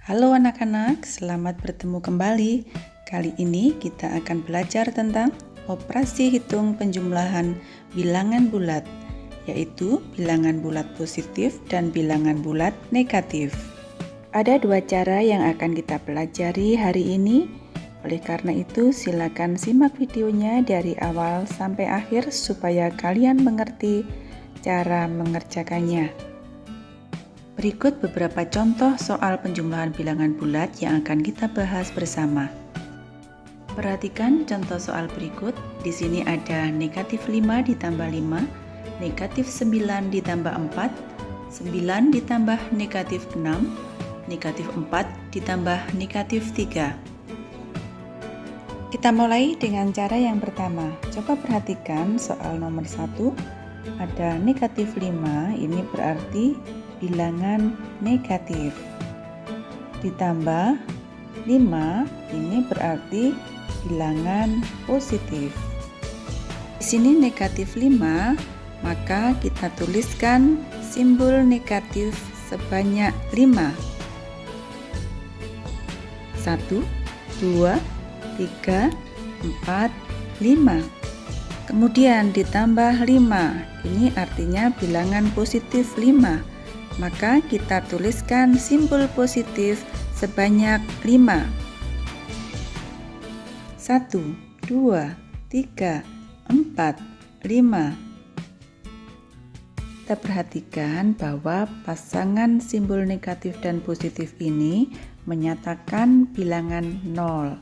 Halo anak-anak, selamat bertemu kembali. Kali ini kita akan belajar tentang operasi hitung penjumlahan bilangan bulat, yaitu bilangan bulat positif dan bilangan bulat negatif. Ada dua cara yang akan kita pelajari hari ini. Oleh karena itu, silakan simak videonya dari awal sampai akhir supaya kalian mengerti cara mengerjakannya. Berikut beberapa contoh soal penjumlahan bilangan bulat yang akan kita bahas bersama. Perhatikan contoh soal berikut. Di sini ada negatif 5 ditambah 5, negatif 9 ditambah 4, 9 ditambah negatif 6, negatif 4 ditambah negatif 3. Kita mulai dengan cara yang pertama. Coba perhatikan soal nomor 1. Ada negatif 5, ini berarti bilangan negatif. Ditambah 5, ini berarti bilangan positif. Di sini negatif 5, maka kita tuliskan simbol negatif sebanyak 5. 1, 2, 3, 4, 5. Kemudian ditambah 5, ini artinya bilangan positif 5. Maka kita tuliskan simbol positif sebanyak 5. 1, 2, 3, 4, 5. Kita perhatikan bahwa pasangan simbol negatif dan positif ini menyatakan bilangan 0.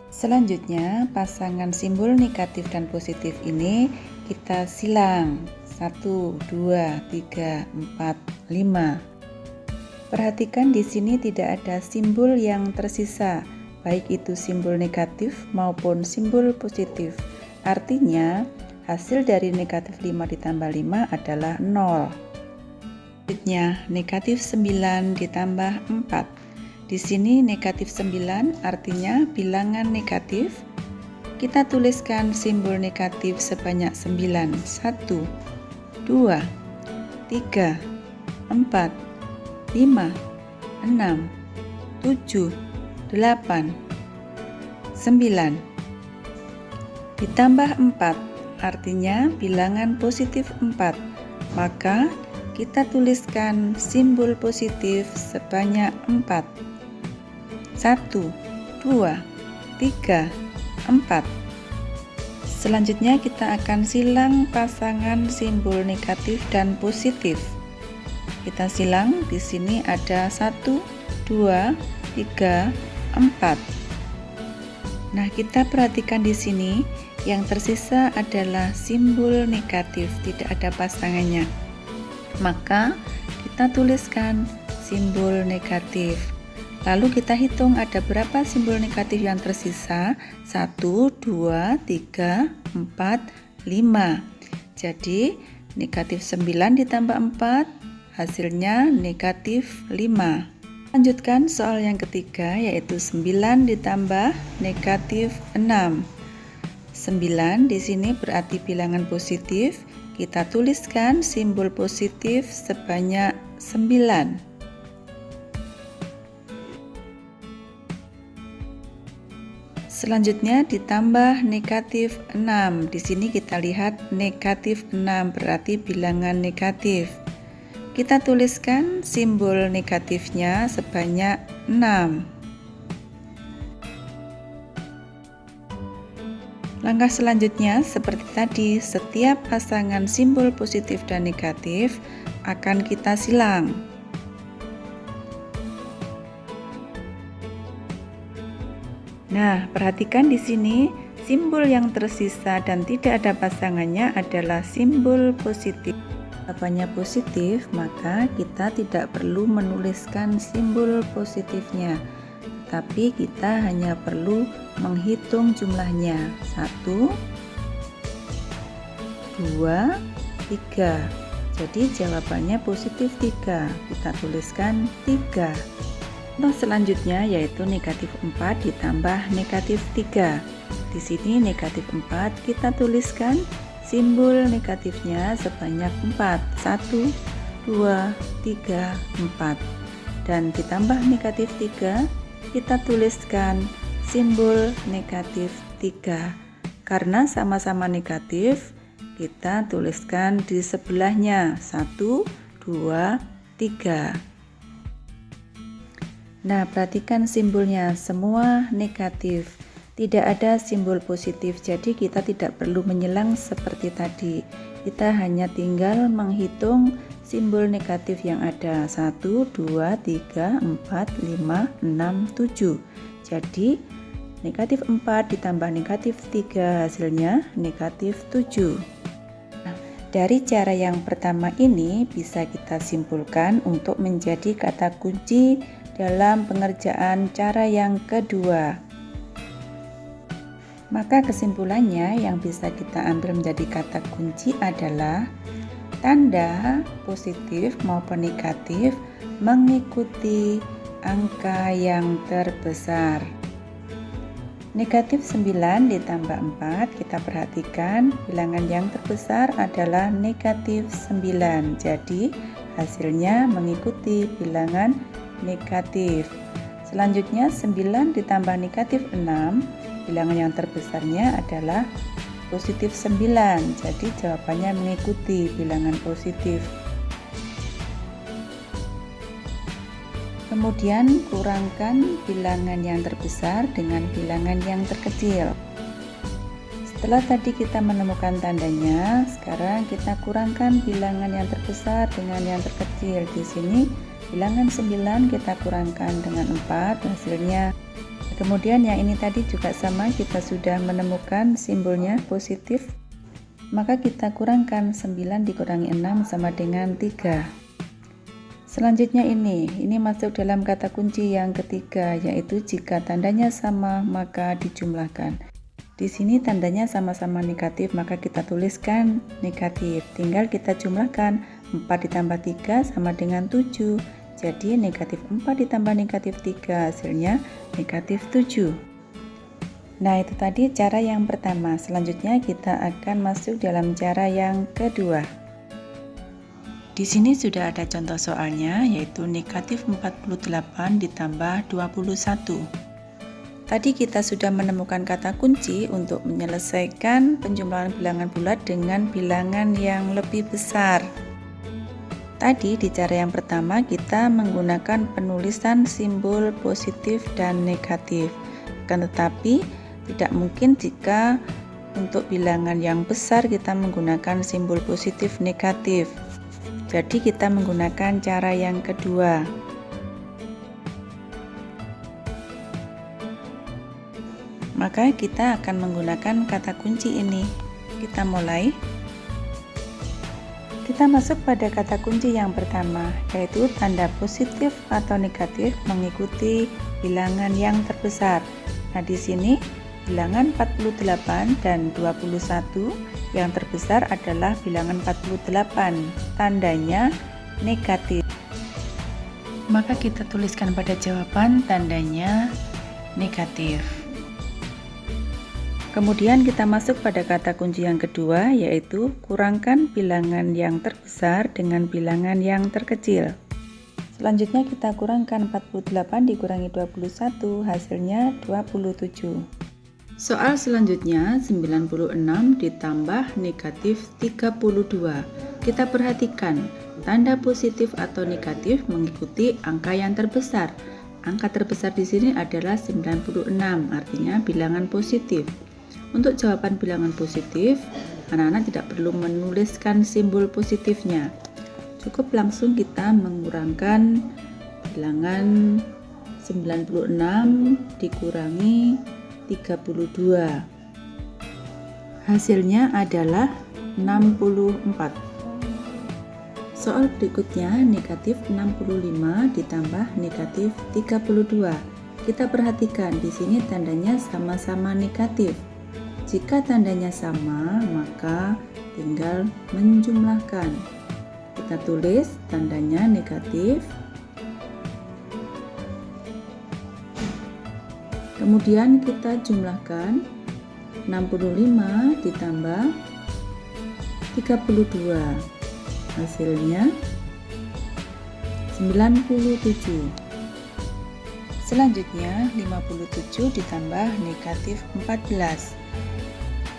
Selanjutnya, pasangan simbol negatif dan positif ini kita silang. 1, 2, 3, 4, 5. Perhatikan di sini tidak ada simbol yang tersisa, baik itu simbol negatif maupun simbol positif. Artinya, hasil dari negatif 5 ditambah 5 adalah 0. Selanjutnya, negatif 9 ditambah 4. Di sini negatif 9 artinya bilangan negatif. Kita tuliskan simbol negatif sebanyak 9. 1, 2, 3, 4, 5, 6, 7, 8, 9. Ditambah 4 artinya bilangan positif 4. Maka kita tuliskan simbol positif sebanyak 4. 1, 2, 3, 4. Selanjutnya kita akan silang pasangan simbol negatif dan positif. Kita silang, di sini ada 1, 2, 3, 4. Nah, kita perhatikan di sini yang tersisa adalah simbol negatif, tidak ada pasangannya. Maka kita tuliskan simbol negatif. Lalu kita hitung ada berapa simbol negatif yang tersisa. 1, 2, 3, 4, 5. Jadi negatif 9 ditambah 4 hasilnya negatif 5. Lanjutkan soal yang ketiga, yaitu 9 ditambah negatif 6. 9 di sini berarti bilangan positif. Kita tuliskan simbol positif sebanyak 9. Selanjutnya ditambah negatif 6. Di sini kita lihat negatif 6 berarti bilangan negatif. Kita tuliskan simbol negatifnya sebanyak 6. Langkah selanjutnya seperti tadi, setiap pasangan simbol positif dan negatif akan kita silang. Nah, perhatikan di sini simbol yang tersisa dan tidak ada pasangannya adalah simbol positif. Apanya positif, maka kita tidak perlu menuliskan simbol positifnya, tapi kita hanya perlu menghitung jumlahnya. 1, 2, 3. Jadi jawabannya positif 3. Kita tuliskan 3. Contoh selanjutnya yaitu negatif 4 ditambah negatif 3. Di sini negatif 4 kita tuliskan simbol negatifnya sebanyak 4. 1, 2, 3, 4. dan ditambah negatif 3, kita tuliskan simbol negatif 3. Karena sama-sama negatif, kita tuliskan di sebelahnya 1, 2, 3. Nah, perhatikan simbolnya semua negatif. Tidak ada simbol positif, jadi kita tidak perlu menyelang seperti tadi. Kita hanya tinggal menghitung simbol negatif yang ada 1, 2, 3, 4, 5, 6, 7. Jadi negatif 4 ditambah negatif 3 hasilnya negatif 7. Nah, dari cara yang pertama ini bisa kita simpulkan untuk menjadi kata kunci dalam pengerjaan cara yang kedua. Maka kesimpulannya yang bisa kita ambil menjadi kata kunci adalah tanda positif maupun negatif mengikuti angka yang terbesar. Negatif 9 ditambah 4, kita perhatikan bilangan yang terbesar adalah negatif 9. Jadi hasilnya mengikuti bilangan negatif. Selanjutnya 9 ditambah negatif 6, bilangan yang terbesarnya adalah positif 9. Jadi jawabannya mengikuti bilangan positif. Kemudian kurangkan bilangan yang terbesar dengan bilangan yang terkecil. Setelah tadi kita menemukan tandanya, sekarang kita kurangkan bilangan yang terbesar dengan yang terkecil. Di sini bilangan 9 kita kurangkan dengan 4, hasilnya. Kemudian yang ini tadi juga sama, kita sudah menemukan simbolnya positif. Maka kita kurangkan 9 dikurangi 6 sama dengan 3. Selanjutnya ini masuk dalam kata kunci yang ketiga, yaitu jika tandanya sama maka dijumlahkan. Di sini tandanya sama-sama negatif, maka kita tuliskan negatif. Tinggal kita jumlahkan 4 ditambah 3 sama dengan 7. Jadi negatif 4 ditambah negatif 3 hasilnya negatif 7. Nah, itu tadi cara yang pertama. Selanjutnya kita akan masuk dalam cara yang kedua. Di sini sudah ada contoh soalnya, yaitu negatif 48 ditambah 21. Tadi kita sudah menemukan kata kunci untuk menyelesaikan penjumlahan bilangan bulat dengan bilangan yang lebih besar. Tadi di cara yang pertama kita menggunakan penulisan simbol positif dan negatif. Akan tetapi tidak mungkin jika untuk bilangan yang besar kita menggunakan simbol positif negatif. Jadi kita menggunakan cara yang kedua. Maka kita akan menggunakan kata kunci ini. Kita mulai. Kita masuk pada kata kunci yang pertama, yaitu tanda positif atau negatif mengikuti bilangan yang terbesar. Nah, di sini bilangan 48 dan 21, yang terbesar adalah bilangan 48. Tandanya negatif. Maka kita tuliskan pada jawaban tandanya negatif. Kemudian kita masuk pada kata kunci yang kedua, yaitu kurangkan bilangan yang terbesar dengan bilangan yang terkecil. Selanjutnya kita kurangkan 48 dikurangi 21, hasilnya 27. Soal selanjutnya 96 ditambah negatif 32. Kita perhatikan tanda positif atau negatif mengikuti angka yang terbesar. Angka terbesar di sini adalah 96, artinya bilangan positif. Untuk jawaban bilangan positif, anak-anak tidak perlu menuliskan simbol positifnya. Cukup langsung kita mengurangkan bilangan 96 dikurangi 32. Hasilnya adalah 64. Soal berikutnya negatif 65 ditambah negatif 32. Kita perhatikan di sini tandanya sama-sama negatif. Jika tandanya sama, maka tinggal menjumlahkan. Kita tulis tandanya negatif. Kemudian kita jumlahkan 65 ditambah 32. Hasilnya 97. Selanjutnya 57 ditambah negatif 14.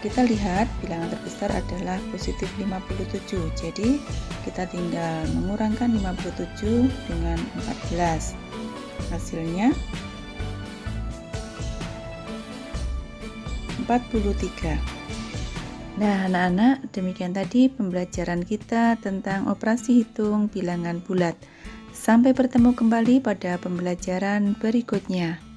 Kita lihat bilangan terbesar adalah positif 57. Jadi kita tinggal mengurangkan 57 dengan 14. Hasilnya 43. Nah, anak-anak, demikian tadi pembelajaran kita tentang operasi hitung bilangan bulat. Sampai bertemu kembali pada pembelajaran berikutnya.